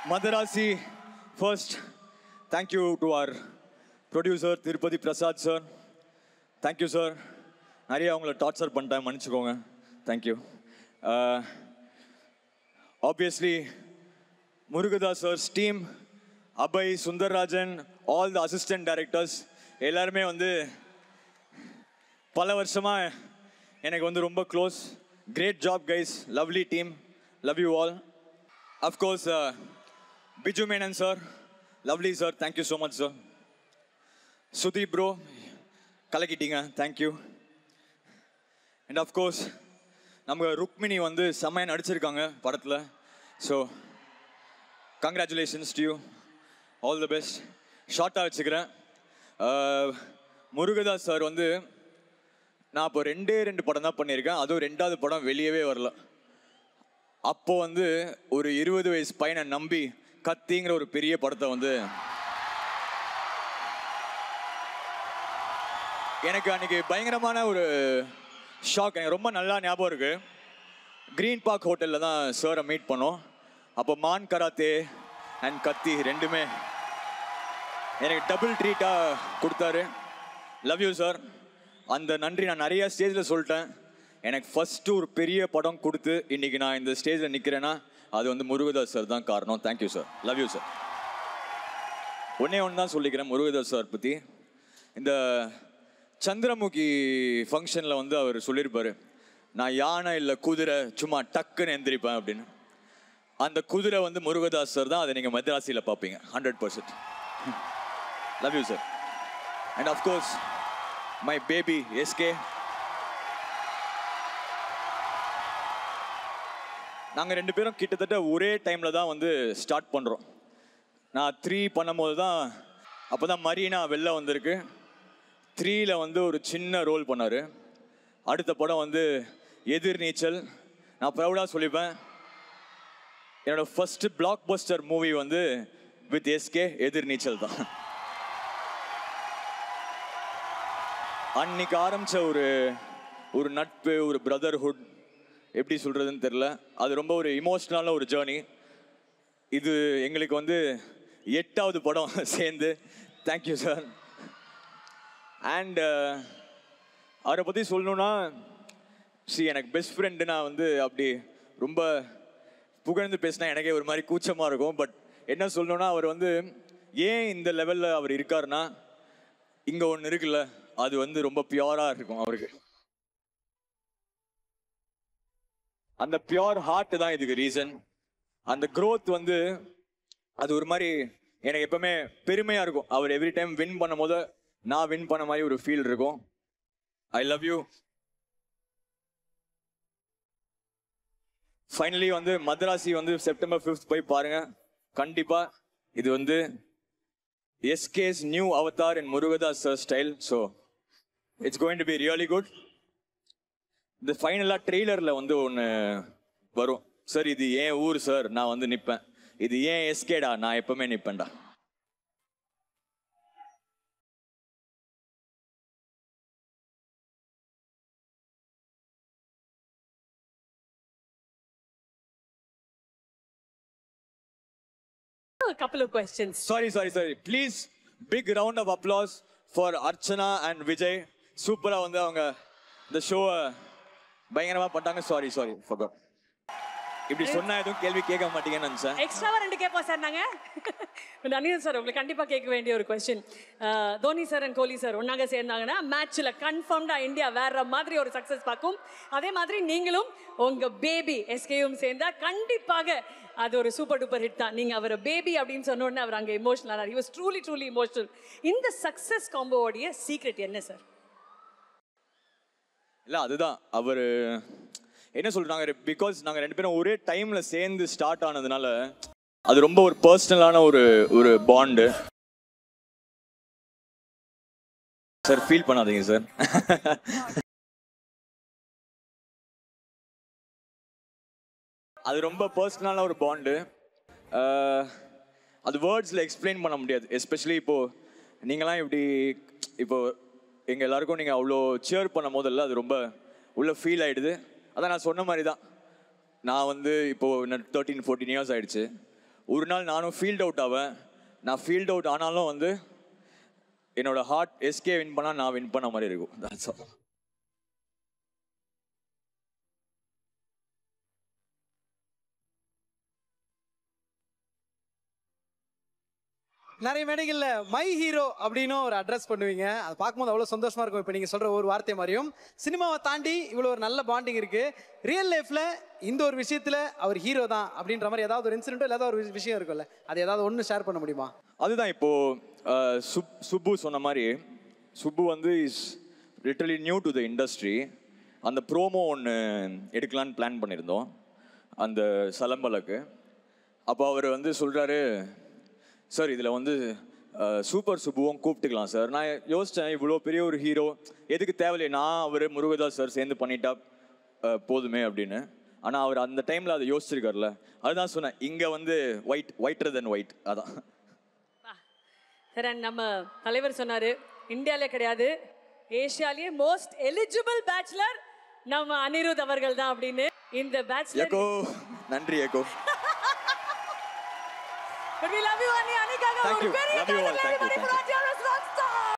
Madarasi, first, thank you to our producer, Tirupati Prasad sir. Thank you, sir. நிறைய அவங்கள torture பண்ணிட்டேன், மன்னிச்சுக்கோங்க. Thank you. Obviously Murugadoss sir's team, Abhay, Sundarrajan, all the assistant directors எல்லாருமே வந்து பல வருஷமாக எனக்கு வந்து ரொம்ப close. Great job guys, lovely team, love you all. Of course Biju Menon sir, lovely sir, thank you so much sir. Sudeep bro, கலக்கிட்டீங்க, தேங்க்யூ. அண்ட் அஃப்கோர்ஸ் நம்ம ருக்மிணி வந்து செம்மையாக நடிச்சிருக்காங்க படத்தில். So congratulations to you, all the best. ஷார்ட்டாக வச்சுக்கிறேன். முருகதாஸ் சார் வந்து நான் இப்போ 2 படம் தான் பண்ணியிருக்கேன். அதுவும் 2வது படம் வெளியவே வரல. அப்போது வந்து ஒரு 20 வயசு பையனை நம்பி கத்திங்கிற ஒரு பெரிய படத்தை வந்து எனக்கு அன்றைக்கி பயங்கரமான ஒரு ஷாக். எனக்கு ரொம்ப நல்லா ஞாபகம் இருக்குது. க்ரீன் பார்க் ஹோட்டலில் தான் சாரை மீட் பண்ணோம். அப்போ மான் கராத்தே அண்ட் கத்தி ரெண்டுமே எனக்கு டபுள் ட்ரீட்டாக கொடுத்தாரு. Love you sir. அந்த நன்றி நான் நிறையா ஸ்டேஜில் சொல்லிட்டேன். எனக்கு ஃபஸ்ட்டு ஒரு பெரிய படம் கொடுத்து இன்றைக்கி நான் இந்த ஸ்டேஜில் நிற்கிறேன்னா அது வந்து முருகதாஸ் சார் தான் காரணம். Thank you sir, love you sir. ஒன்றே ஒன்று தான் சொல்லிக்கிறேன் முருகதாஸ் சார் பற்றி. இந்த சந்திரமுகி ஃபங்க்ஷனில் வந்து அவர் சொல்லியிருப்பார், நான் யானை இல்லை குதிரை, சும்மா டக்குன்னு எந்திரிப்பேன் அப்படின்னு. அந்த குதிரை வந்து முருகதாஸ் சார் தான். அதை நீங்கள் மദ്രാസിயில் பார்ப்பீங்க 100%. Love you sir. And of course my baby SK. நாங்கள் 2 பேரும் கிட்டத்தட்ட ஒரே டைமில் தான் வந்து ஸ்டார்ட் பண்ணுறோம். நான் 3 பண்ணும்போது தான் அப்போ தான் மரீனா வெளில வந்திருக்கு. 3ல் வந்து ஒரு சின்ன ரோல் பண்ணார். அடுத்த படம் வந்து எதிர்நீச்சல். நான் ப்ரௌடாக சொல்லிப்பேன், என்னோடய ஃபஸ்ட்டு பிளாக் பஸ்டர் மூவி வந்து வித் எஸ்கே எதிர்நீச்சல் தான். அன்னைக்கு ஆரம்பித்த ஒரு நட்பு, ஒரு பிரதர்ஹுட், எப்படி சொல்கிறதுன்னு தெரில. அது ரொம்ப ஒரு இமோஷ்னலான ஒரு ஜேர்னி. இது எங்களுக்கு வந்து 8வது படம் சேர்ந்து. Thank you sir. அண்ட் அவரை பற்றி சொல்லணுன்னா, எனக்கு பெஸ்ட் ஃப்ரெண்டு. நான் வந்து அப்படி ரொம்ப புகழ்ந்து பேசினா எனக்கே ஒரு மாதிரி கூச்சமாக இருக்கும். பட் என்ன சொல்லணுன்னா, அவர் வந்து ஏன் இந்த லெவலில் அவர் இருக்காருன்னா, இங்கே ஒன்று இருக்குல்ல, அது வந்து ரொம்ப பியூராக இருக்கும் அவருக்கு. அந்த பியூர் ஹார்ட் தான் இதுக்கு ரீசன். அந்த க்ரோத் வந்து அது ஒரு மாதிரி எனக்கு எப்பவுமே பெருமையாக இருக்கும். அவர் எவ்ரி டைம் வின் பண்ணும் போது நான் வின் பண்ண மாதிரி ஒரு ஃபீல் இருக்கும். I love you. ஃபைனலி வந்து மദ്രാசி வந்து செப்டம்பர் 5th போய் பாருங்க கண்டிப்பாக. இது வந்து SK's new avatar in Murugadoss sir style. So it's going to be really good. இந்த ஃபைனலாக ட்ரெய்லரில் வந்து ஒன்று வரும், சார் இது ஏன் ஊர் சார், நான் வந்து நிற்பேன். இது ஏன் எஸ்கேடா, நான் எப்பவுமே நிற்பேன்டா. A couple of questions. Sorry. Please, big round of applause for Archana and Vijay. சூப்பரா வந்து அவங்க இந்த ஷோவை பயங்கரமா பண்ணாங்க. Sorry forgot. இப்படி சொன்னா எதுவும் கேள்வி கேட்க மாட்டீங்கன்னு நினைச்சேன். எக்ஸ்ட்ராவா 2 கேட்போம் சார் நாங்க. அனிருத் சார், உங்களுக்கு கண்டிப்பா கேட்க வேண்டிய ஒரு question. Dhoni sir and Kohli sir ஒன்னாக சேர்ந்தாங்கன்னா மேட்ச்ல கன்ஃபார்ம்டா இந்தியா வேற மாதிரி ஒரு சக்சஸ் பார்க்கும். அதே மாதிரி நீங்களும் உங்க பேபி எஸ்கேயும் சேர்ந்தா கண்டிப்பாக அது ஒரு சூப்பர் டூப்பர் ஹிட் தான். நீங்க அவர் பேபி அப்படின்னு சொன்ன உடனே அவர் அங்க எமோஷனல் ஆனார். He was truly emotional. இந்த சக்சஸ் காம்போவோடைய சீக்ரெட் என்ன சார்? இல்லை, அதுதான் அவர் என்ன சொல்றாங்க, பிகாஸ் நாங்கள் 2 பேரும் ஒரே டைம்ல சேர்ந்து ஸ்டார்ட் ஆனதுனால அது ரொம்ப ஒரு பர்சனலான ஒரு பாண்டு. சார் ஃபீல் பண்ணாதீங்க சார். அது ரொம்ப பர்சனலான ஒரு பாண்டு. அது வேர்ட்ஸில் எக்ஸ்பிளைன் பண்ண முடியாது. எஸ்பெஷலி இப்போது நீங்களாம் இப்போது எங்கள் எல்லாருக்கும் நீங்கள் அவ்வளோ சேர் பண்ணும் போதெல்லாம் அது ரொம்ப உள்ள ஃபீல் ஆகிடுது. அதான் நான் சொன்ன மாதிரி தான். நான் வந்து இப்போது 13-14 இயர்ஸ் ஆகிடுச்சு. ஒரு நாள் நானும் ஃபீல்ட் அவுட் ஆவேன். நான் ஃபீல்ட் அவுட் ஆனாலும் வந்து என்னோட ஹார்ட் எஸ்கே வின் பண்ணால் நான் வின் பண்ண மாதிரி இருக்கும். That's all. நிறைய மேடைகளில் மை ஹீரோ அப்படின்னு ஒரு அட்ரஸ் பண்ணுவீங்க. அதை பார்க்கும்போது அவ்வளோ சந்தோஷமா இருக்கும். இப்போ நீங்கள் சொல்கிற ஒரு வார்த்தை மாதிரியும் சினிமாவை தாண்டி இவ்வளோ ஒரு நல்ல பாண்டிங் இருக்குது. ரியல் லைஃப்பில் இந்த ஒரு விஷயத்தில் அவர் ஹீரோ தான் அப்படின்ற மாதிரி ஏதாவது ஒரு இன்சிடென்ட்டோ இல்லை ஏதாவது ஒரு விஷயம் இருக்கும்ல, அது ஏதாவது ஒன்று ஷேர் பண்ண முடியுமா? அதுதான் இப்போது சுப்பு சொன்ன மாதிரி, சுப்பு வந்து is literally new to the industry. அந்த ப்ரோமோ ஒன்று எடுக்கலான்னு பிளான் பண்ணியிருந்தோம் அந்த சலம்பலுக்கு. அப்போ அவர் வந்து சொல்கிறாரு, சார் இதில் வந்து சூப்பர் சுப்புவும் கூப்பிட்டுக்கலாம் சார். நான் யோசித்தேன், இவ்வளோ பெரிய ஒரு ஹீரோ எதுக்கு தேவையில்லை, நான் அவர் முருகதாஸ் சார் சேர்ந்து பண்ணிட்டா போதுமே அப்படின்னு. ஆனால் அவர் அந்த டைமில் அதை யோசிச்சிருக்காருல்ல, அதுதான் சொன்னேன். இங்கே வந்து ஒயிட்டர் தென் ஒயிட். அதான் சார். நம்ம தலைவர் சொன்னார், இந்தியாவிலே கிடையாது ஏஷியாலேயே மோஸ்ட் எலிஜிபிள் பேச்சுலர் நம்ம அனிருத் அவர்கள் தான் அப்படின்னு. இந்த பேச்சுலர் ஏகோ நன்றி ஏகோ. But we love you, Ani. Anika, Thank you. Love you all. Thank you.